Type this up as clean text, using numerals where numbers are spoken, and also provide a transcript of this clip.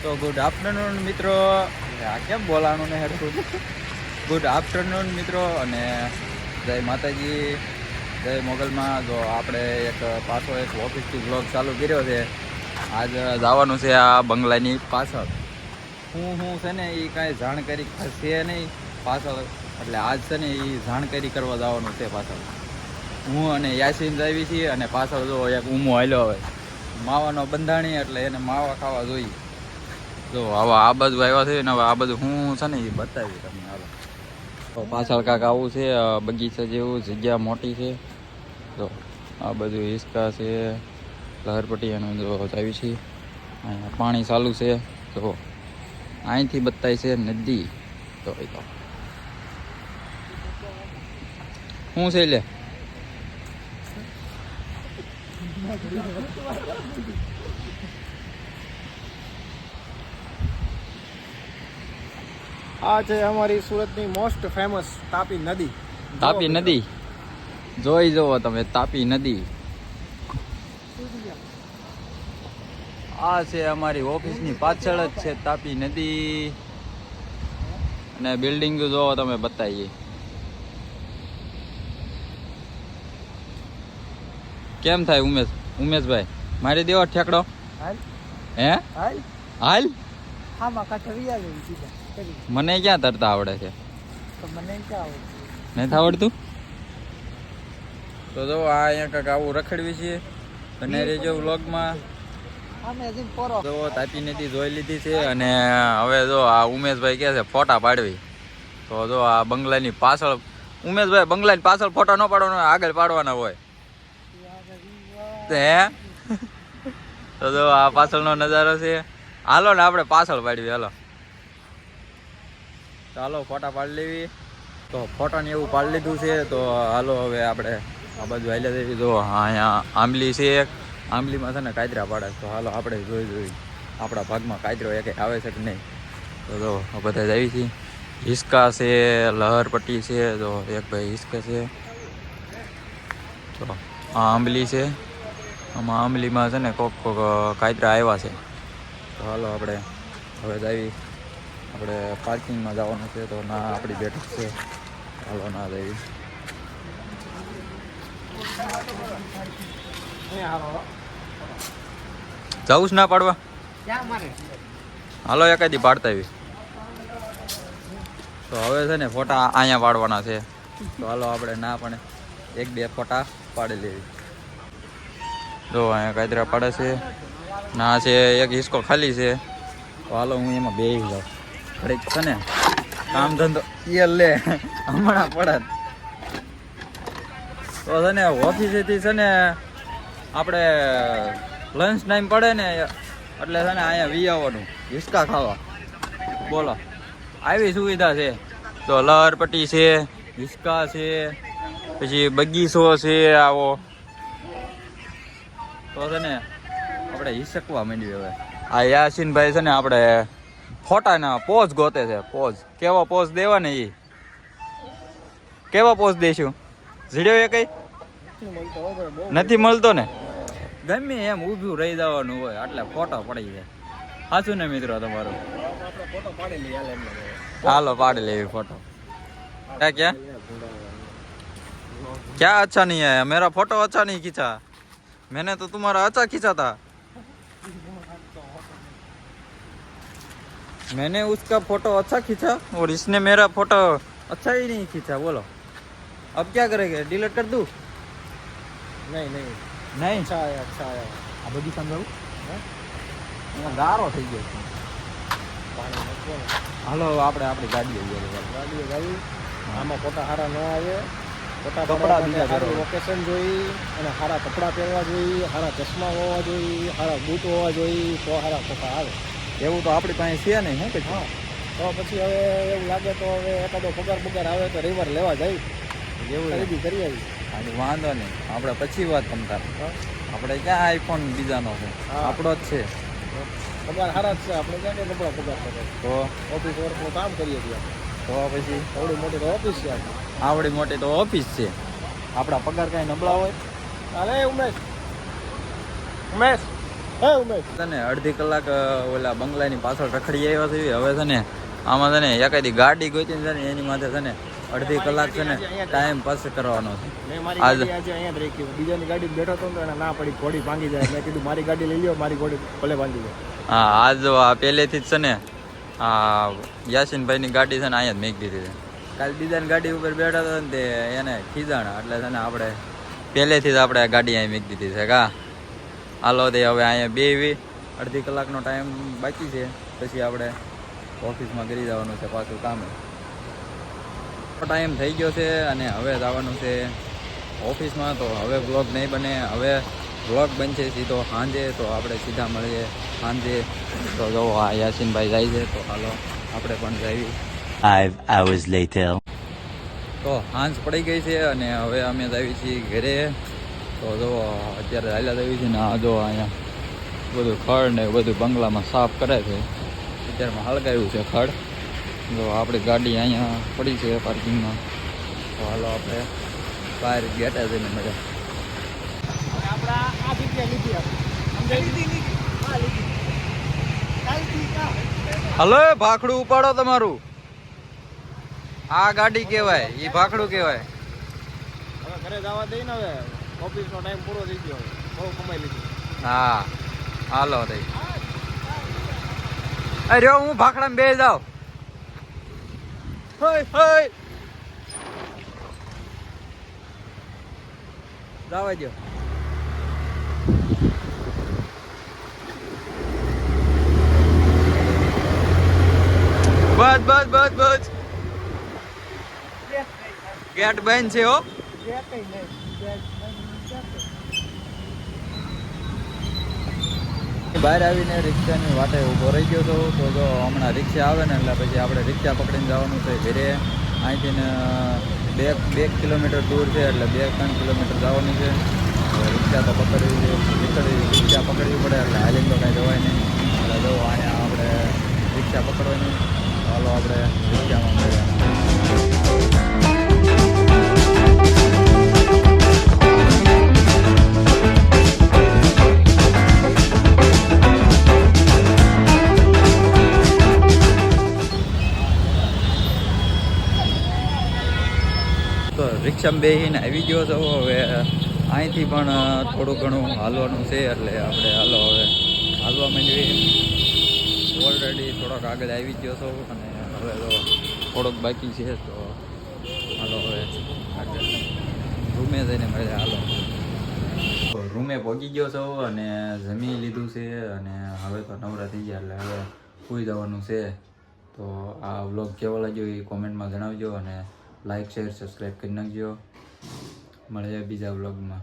તો good afternoon મિત્રો. આ કેમ બોલાવાનું ને હરખું? ગુડ આફ્ટરનૂન મિત્રો અને જય માતાજી, જય મોગલમાં. જો આપણે પાછો એક ઓફિસથી બ્લોગ ચાલુ કર્યો છે. આજ જવાનું છે આ બંગલાની પાછળ. હું છે ને એ કાંઈ જાણકારી છે નહીં પાછળ, એટલે આજ છે ને એ જાણકારી કરવા જવાનું છે પાછળ. હું અને યાસીન જાવી છીએ અને પાછળ જો એક ઊમો હાલ્યો હવે માવાનો બંધાણી, એટલે એને માવા ખાવા જોઈએ. જો હવે આ બાજુ આવ્યા છે ને હવે આ બાજુ હું છે ને એ બતાવી તમને. હાલો તો પાછળ કાંક આવું છે બગીચા જેવું, જગ્યા મોટી છે. જો આ બાજુ હિસકા છે, લહરપટ્ટી અને જો આવી છે. અહીંયા પાણી ચાલુ છે. તો અહીંથી બતાય છે નદી. તો શું છે લે? આ છે અમારી સુરતની મોસ્ટ ફેમસ તાપી નદી. તાપી નદી જોઈ જુઓ તમે, તાપી નદી. આ છે અમારી ઓફિસની પાછળ જ છે તાપી નદી, અને બિલ્ડિંગ જોવો તમે બતાવીએ. કેમ થાય ઉમેશભાઈ? મારી દેવો ઠેકડો. હે હાલ મને ક્યાં તરતા આવડે છે? નથી આવડતું. તો જો આ અહીંયા કાંઈક આવું રખડવી છીએ. બને રહેજો વ્લોગમાં. જો તાપી નદી જોઈ લીધી છે અને હવે જો આ ઉમેશભાઈ કહે છે ફોટા પાડવી. તો જો આ બંગલાની પાછળ ઉમેશભાઈ બંગલાની પાછળ ફોટા ન પાડવાનો, આગળ પાડવાના હોય. હે તો જો આ પાછળનો નજારો છે. હાલો ને આપણે પાછળ પાડવી. હાલો ચાલો ફોટા પાડી લેવી. તો ફોટાને એવું પાડી લીધું છે. તો હાલો હવે આપણે આ બાજુ હાલ્યા જઈએ. જો અહીંયા આંબલી છે એક, આંબલીમાં છે ને કાયદરા પાડે. તો હાલો આપણે જોઈ આપણા ભાગમાં કાયદરો એક આવે છે કે નહીં. તો જો બધા જ આવી છીએ. હિસકા છે, લહરપટ્ટી છે. જો એક ભાઈ હિસકા છે. તો આ આંબલી છે. આમાં આંબલીમાં છે ને કોક કાયદરા આવ્યા છે. તો હાલો આપણે હવે જ આવી. આપણે પાર્કિંગમાં જવાનું છે. તો ના આપણી બેઠક છે. હાલો ના જઈએ. જવું જ ના પાડવા? હાલો એકાદી પાડતા આવી. તો હવે છે ને ફોટા અહીંયા પાડવાના છે. તો હાલો આપણે ના પણ એક બે ફોટા પાડી લેવી. જો અહીંયા કાયદરા પાડે છે. ના છે એક હિસકો ખાલી છે. તો હાલો હું એમાં બેસી જાઉં. ઘડીક છે ને કામ ધંધો એ લે હમણાં પડે. તો છે ને ઓફિસેથી છે ને આપણે લંચ ટાઈમ પડે ને એટલે છે ને અહીંયા વી આવવાનું હિસકા ખાવા. બોલો આવી સુવિધા છે. તો લહરપટ્ટી છે, હિસકા છે, પછી બગીચો છે આવો. તો છે ને આપણે હિસકવા માંડ્યું હવે. આ યાસીનભાઈ છે ને આપણે ફોટાના પોઝ ગોતે છે. પોઝ કેવો પોઝ દેવા ને? એ કેવો પોઝ દઈશું? ઝીડ્યો એ કઈ નથી મળતો ને. ગમે એમ ઊભું રહી જવાનું હોય એટલે ફોટો પડી જાય. સાચું ને મિત્રો તમારું? હાલો પાડી લેવી ફોટો. क्या क्या अच्छा नहीं है? मेरा फोटो अच्छा नहीं खींचा. मैंने तो तुम्हारा अच्छा खींचा था. मैंने उसका फोटो अच्छा खींचा और इसने मेरा फोटो अच्छा ही नहीं खींचा. बोलो अब क्या करेंगे? डिलीट कर दूं? નહીં નહીં नहीं અચ્છા આયા અચ્છા આયા. આ બધી સમજાવું ગારો થઈ ગયો. પાણી નાખવાનું. હાલો આપણે આપણી ગાડીઓ ગાડીઓ ગાડી આમાં ફોટા સારા ન આવે. ફોટા કપડાં બીજા સારું પહેરવા. લોકેશન જોઈ અને સારા કપડાં પહેરવા જોઈએ, સારા ચશ્મા હોવા જોઈએ, સારા બૂટ હોવા જોઈએ, તો સારા ફોટા આવે. એવું તો આપણી પાસે છે નહીં. શું કે હા તો પછી હવે એવું લાગે તો હવે એકાદો પગાર આવે તો રવિવાર લેવા જાય, એવું ખરીદી કરી આવી. આજે વાંધો નહીં, આપણે પછી વાત તમતા. આપણે ક્યાં આઈફોન બીજાનો છે? હા. આપણો જ છે. પગાર સારા જ છે. આપણે ક્યાં કંઈ નબળા પગાર કરે. તો ઓફિસ વર્કનું કામ કરીએ છીએ આપણે. તો પછી થોડી મોટી તો ઓફિસ છે આપણે. આવડી મોટી તો ઓફિસ છે. આપણા પગાર કાંઈ નબળા હોય? અરે ઉમેશ ઉમેશ હે ઉમેશ છે ને અડધી કલાક ઓલા બંગલાની પાછળ રખડી આવ્યા છે હવે છે ને આમાં છે ને એકાદી ગાડી ગોતીને છે ને એની માથે છે ને અડધી કલાક છે ને ટાઈમ પાસ કરવાનો છે મેં મારી આજ ગાડી આજે અહીંયા જ રાખી બીજાની ગાડી બેઠો હતો ને તો એને ના પડી ઘોડી ભાંગી જાય મેં કીધું મારી ગાડી લઈ લ્યો મારી ઘોડી ભલે ભાંગી જાય હા આજ આ પહેલેથી જ છે ને આ યાસીનભાઈની ગાડી છે ને અહીંયા જ મેકી દીધી છે કાલે બીજાની ગાડી ઉપર બેઠા હતા ને તે એને ખીજાણા એટલે છે ને આપણે પહેલેથી જ આપણે ગાડી અહીં મેકી દીધી છે કા હાલો તે હવે અહીંયા બેવી અડધી કલાકનો ટાઈમ બાકી છે પછી આપણે ઓફિસમાં કરી જવાનું છે પાછું કામે ટાઈમ થઈ ગયો છે અને હવે જવાનું છે ઓફિસમાં તો હવે વ્લોગ નહીં બને હવે વ્લોગ બનશે સીધો સાંજે તો આપણે સીધા મળીએ સાંજે તો જો આ યાસીનભાઈ જાય છે તો હાલો આપણે પણ જઈએ 5 hours later. તો સાંજ પડી ગઈ છે અને હવે અમે જઈએ છીએ ઘરે તો જો અત્યારે હાલ્યા જઈએ છીએ ને આ જો અહીંયા બધું ખડ ને બધું બંગલામાં સાફ કરે છે અત્યારમાં હળગાવ્યું છે ખડ જો આપણી ગાડી અહીંયા પડી છે પાર્કિંગમાં તો હાલો આપણે બહાર ગેટા જઈને મળે આપણા આ જગ્યા લીધી હલો ભાખડું ઉપાડો તમારું આ ગાડી કહેવાય એ ભાખડું કહેવાય હવે ઘરે જવા દઈ ને હવે ઓફિસનો ટાઈમ પૂરો થઈ ગયો બહુ કમાઈ લીધું હા હાલો રે અરે હું ભાખડામાં બે જાઉં હોય હોય જવા દો બસ બસ બસ બસ ગેટ બંધ છે હો બહાર આવીને રિક્ષાની વાટે ઊભો રહી ગયો હતો તો જો હમણાં રિક્ષા આવે ને એટલે પછી આપણે રિક્ષા પકડીને જવાનું છે ઘરે અહીંથી ને બે કિલોમીટર દૂર છે એટલે 2-3 કિલોમીટર જવાનું છે રિક્ષા તો પકડવી રિક્ષા પકડવી પડે એટલે હાલીને તો કાંઈ જવાય નહીં એટલે જો અહીંયા આપણે રિક્ષા પકડવાની ચાલો આપણે રિક્ષામાં મળીએ તો રિક્ષામાં બેસીને આવી ગયો છો હવે અહીંથી પણ થોડું ઘણું હાલવાનું છે એટલે આપણે હાલો હવે હાલવા માંડીએ ઓલરેડી થોડોક આગળ આવી ગયો છો અને હવે તો થોડોક બાકી છે તો હાલો હવે આગળ રૂમે જઈને મળે હાલો રૂમે પહોંચી ગયો છો અને જમી લીધું છે અને હવે તો નવરા થઈ ગયા એટલે હવે સૂઈ જવાનું છે તો આ વ્લોગ કેવો લાગ્યો એ કોમેન્ટમાં જણાવજો અને લાઈક શેર સબસ્ક્રાઈબ કરી નાખજો મળીએ બીજા વ્લોગમાં